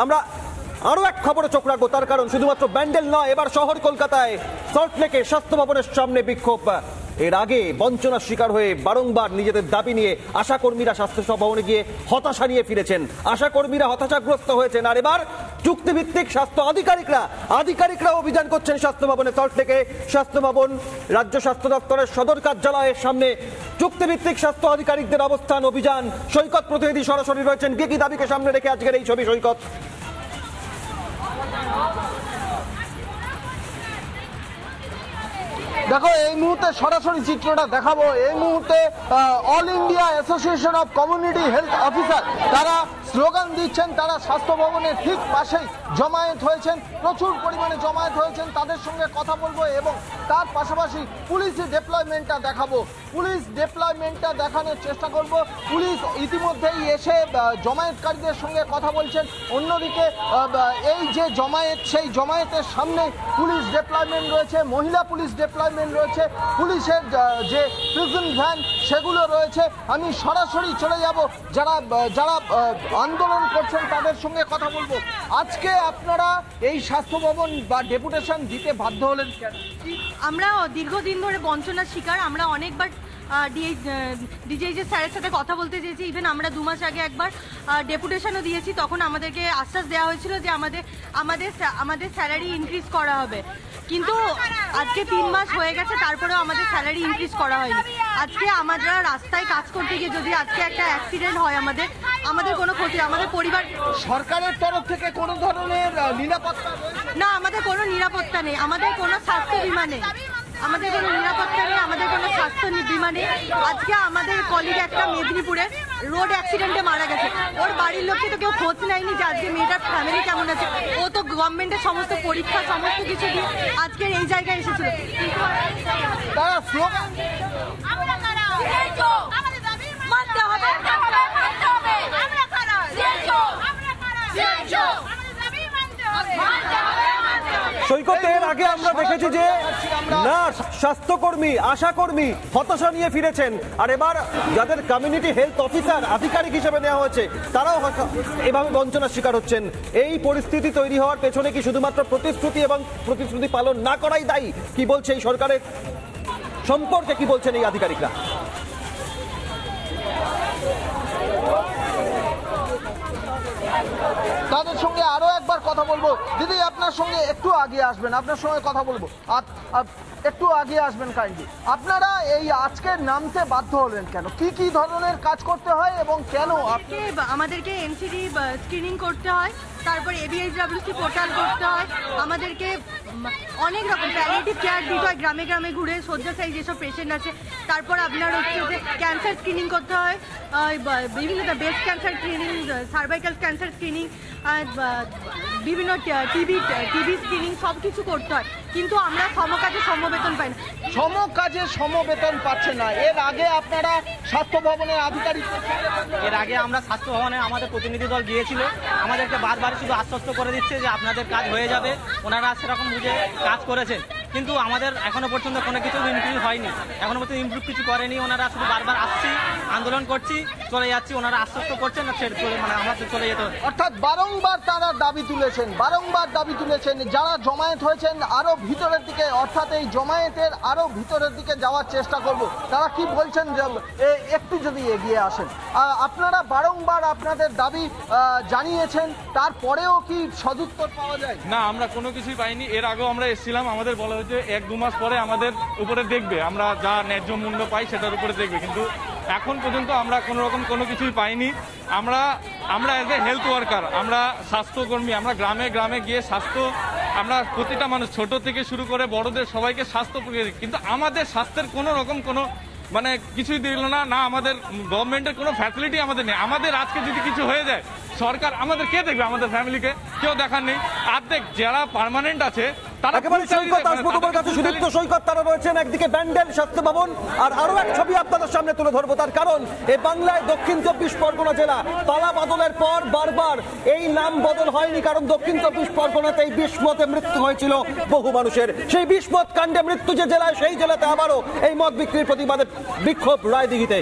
আমরা আরো এক খবরে চোখ রাখবো, তার কারণ শুধুমাত্র ব্যান্ডেল নয়, এবার শহর কলকাতায় সল্টলেকে স্বাস্থ্য ভবনের সামনে বিক্ষোভ। এর আগে বঞ্চনার শিকার হয়ে বারংবার নিজেদের দাবি নিয়ে আশাকর্মীরা স্বাস্থ্য ভবনে গিয়ে হতাশা নিয়ে ফিরেছেন, আশাকর্মীরা হতাশাগ্রস্ত হয়েছেন। আর এবার চুক্তিভিত্তিক স্বাস্থ্য আধিকারিকরা অভিযান করছেন স্বাস্থ্য ভবনে। সল্টলেকে স্বাস্থ্য ভবন, রাজ্য স্বাস্থ্য দপ্তরের সদর কার্যালয়ের সামনে চুক্তিভিত্তিক স্বাস্থ্য আধিকারিকদের অবস্থান, অভিযান। সৈকত প্রতিনিধি সরাসরি রয়েছেন। কি দাবিকে সামনে রেখে আজকের এই ছবি সৈকত? দেখো, এই মুহূর্তে সরাসরি চিত্রটা দেখাবো। এই মুহূর্তে all India association of community health officer তারা স্লোগান দিচ্ছেন, তারা স্বাস্থ্য ভবনের ঠিক পাশেই জমায়েত হয়েছেন, প্রচুর পরিমাণে জমায়েত হয়েছেন। তাদের সঙ্গে কথা বলবো এবং তার পাশাপাশি পুলিশ ডিপ্লয়মেন্টটা দেখাবো, পুলিশ ডিপ্লয়মেন্টটা দেখানোর চেষ্টা করব। পুলিশ ইতিমধ্যেই এসে জমায়েতকারীদের সঙ্গে কথা বলছেন। অন্যদিকে এই যে জমায়েত, সেই জমায়েতের সামনে পুলিশ ডিপ্লয়মেন্ট রয়েছে, মহিলা পুলিশ ডিপ্লয়মেন্ট রয়েছে, পুলিশের যে প্রিজন ভ্যান সেগুলো রয়েছে। আমি সরাসরি চলে যাব, যারা আন্দোলন করছেন তাদের সঙ্গে কথা বলবো। আজকে আপনারা এই স্বাস্থ্য ভবন বা ডেপুটেশন দিতে বাধ্য হলেন কেন? আমরা দীর্ঘদিন ধরে বঞ্চনার শিকার। আমরা অনেকবার ডিজিএইচ স্যারের সাথে কথা বলতে চেয়েছি। ইভেন আমরা 2 মাস আগে একবার ডেপুটেশনও দিয়েছি। তখন আমাদেরকে আশ্বাস দেওয়া হয়েছিল যে আমাদের স্যালারি ইনক্রিজ করা হবে, কিন্তু আজকে 3 মাস হয়ে গেছে, তারপরেও আমাদের স্যালারি ইনক্রিজ করা হয়নি। আজকে আমরা রাস্তায় কাজ করতে গিয়ে যদি আজকে একটা অ্যাক্সিডেন্ট হয়, আমাদের কোনো ক্ষতি, আমাদের পরিবার। সরকারের তরফ থেকে কোনো ধরনের নিরাপত্তা না, আমাদের কোনো নিরাপত্তা নেই, আমাদের কোনো স্বাস্থ্য বিমা নেই, আমাদের কোনো নিরাপত্তা নেই, আমাদের কোনো স্বাস্থ্য বিমা নেই। আজকে আমাদের কলিগ একটা মেদিনীপুরের রোড অ্যাক্সিডেন্টে মারা গেছে, ওর বাড়ির লোককে তো কেউ খোঁজ নেয়নি যে আজকে মেয়েটার ফ্যামিলি কেমন আছে। ও তো গভর্নমেন্টের সমস্ত পরীক্ষা সমস্ত কিছু দিয়ে আজকের এই জায়গায় এসেছিল। সৈকতের আগে আমরা দেখেছি যে নার্স, স্বাস্থ্যকর্মী, আশাকর্মী হতাশা নিয়ে ফিরেছেন। আর এবার যাদের কমিউনিটি হেলথ অফিসার আধিকারিক হিসেবে নেওয়া হয়েছে তারাও এভাবে বঞ্চনার শিকার হচ্ছেন। এই পরিস্থিতি তৈরি হওয়ার পেছনে কি শুধুমাত্র প্রতিশ্রুতি এবং প্রতিশ্রুতি পালন না করাই দায়ী? কি বলছে এই সরকারের সম্পর্কে, কি বলছেন এই আধিকারিকরা? তাদের সঙ্গে আরো একবার কথা বলবো। দিদি, আপনার সঙ্গে একটু আগে আসবেন, আপনার সঙ্গে কথা বলবো, একটু আগে আসবেন কাইন্ডলি। আপনারা এই আজকে নামতে বাধ্য হলেন কেন? কি ধরনের কাজ করতে হয় এবং কেন? আমাদেরকে এনসিডি স্ক্রিনিং করতে হয়, তারপর ABHWC পোর্টাল করতে হয়, আমাদেরকে অনেক রকম প্যালিয়েটিভ কেয়ার দিতে হয়, গ্রামে গ্রামে ঘুরে শয্যাশায়ী যেসব পেশেন্ট আছে। তারপর আপনার হচ্ছে যে ক্যান্সার স্ক্রিনিং করতে হয়, বিভিন্ন breast cancer screening, cervical cancer screening, বিভিন্ন টিবি স্ক্রিনিং সব কিছু করতে হয়, কিন্তু আমরা সমকাজে সমবেতন পাই না। সমকাজে সমবেতন পাচ্ছে না। এর আগে আপনারা স্বাস্থ্য ভবনের আধিকারিক, এর আগে আমরা স্বাস্থ্য ভবনে আমাদের প্রতিনিধি দল গিয়েছিল, আমাদেরকে বারবার শুধু আশ্বস্ত করে দিচ্ছে যে আপনাদের কাজ হয়ে যাবে। ওনারা সেরকম বুঝে কাজ করেছেন, কিন্তু আমাদের এখনো পর্যন্ত কোনো কিছু ইমপ্রুভ হয়নি, এখনো পর্যন্ত ইমপ্রুভ কিছু করেনি। ওনারা শুধু বারবার আসছি, আন্দোলন করছি, চলে যাচ্ছি, ওনারা আশ্বস্ত করছেন না, মানে আমরা চলে যেতে হবে। অর্থাৎ বারংবার তারা দাবি তুলেছেন, যারা জমায়েত হয়েছেন আরো ভিতরের দিকে, অর্থাৎ এই জমায়েতের আরো ভিতরের দিকে যাওয়ার চেষ্টা করব। তারা কি বলছেন একটু যদি এগিয়ে আসেন। আপনারা বারংবার আপনাদের দাবি জানিয়েছেন, তারপরেও কি সদুত্তর পাওয়া যায়? না, আমরা কোনো কিছুই পাইনি। এর আগেও আমরা এসেছিলাম, আমাদের বলা হয়েছে 1-2 মাস পরে আমাদের উপরে দেখবে, আমরা যা ন্যায্য মূল্য পাই সেটার উপরে দেখবে, কিন্তু এখন পর্যন্ত আমরা কোনো কিছুই পাইনি। আমরা অ্যাজ এ হেলথ ওয়ার্কার, আমরা স্বাস্থ্যকর্মী, আমরা গ্রামে গ্রামে গিয়ে আমরা প্রতিটা মানুষ ছোট থেকে শুরু করে বড়দের সবাইকে স্বাস্থ্য, কিন্তু আমাদের স্বাস্থ্যের কোনো রকম কোনো মানে কিছুই দিল না। আমাদের গভর্নমেন্টের কোনো ফ্যাসিলিটি আমাদের নেই। আমাদের আজকে যদি কিছু হয়ে যায়, সরকার আমাদের কে দেখবে? আমাদের ফ্যামিলিকে কেউ দেখার নেই। অর্ধেক যারা পার্মানেন্ট আছে তারা সৈকত তারা রয়েছেন একদিকে ব্যান্ডেল স্বাস্থ্য ভবন, আর আরো এক ছবি আপনাদের সামনে তুলে ধরবো। তার কারণ এই বাংলায় দক্ষিণ 24 পরগনা জেলা পালা বদলের পর বারবার এই নাম বদল হয়নি, কারণ দক্ষিণ 24 পরগনাতে এই বিস্মতে মৃত্যু হয়েছিল বহু মানুষের। সেই বিস্মত কাণ্ডে মৃত্যু যে জেলায়, সেই জেলাতে আবারও এই মদ বিক্রির প্রতিবাদে বিক্ষোভ রায়দিঘিতে।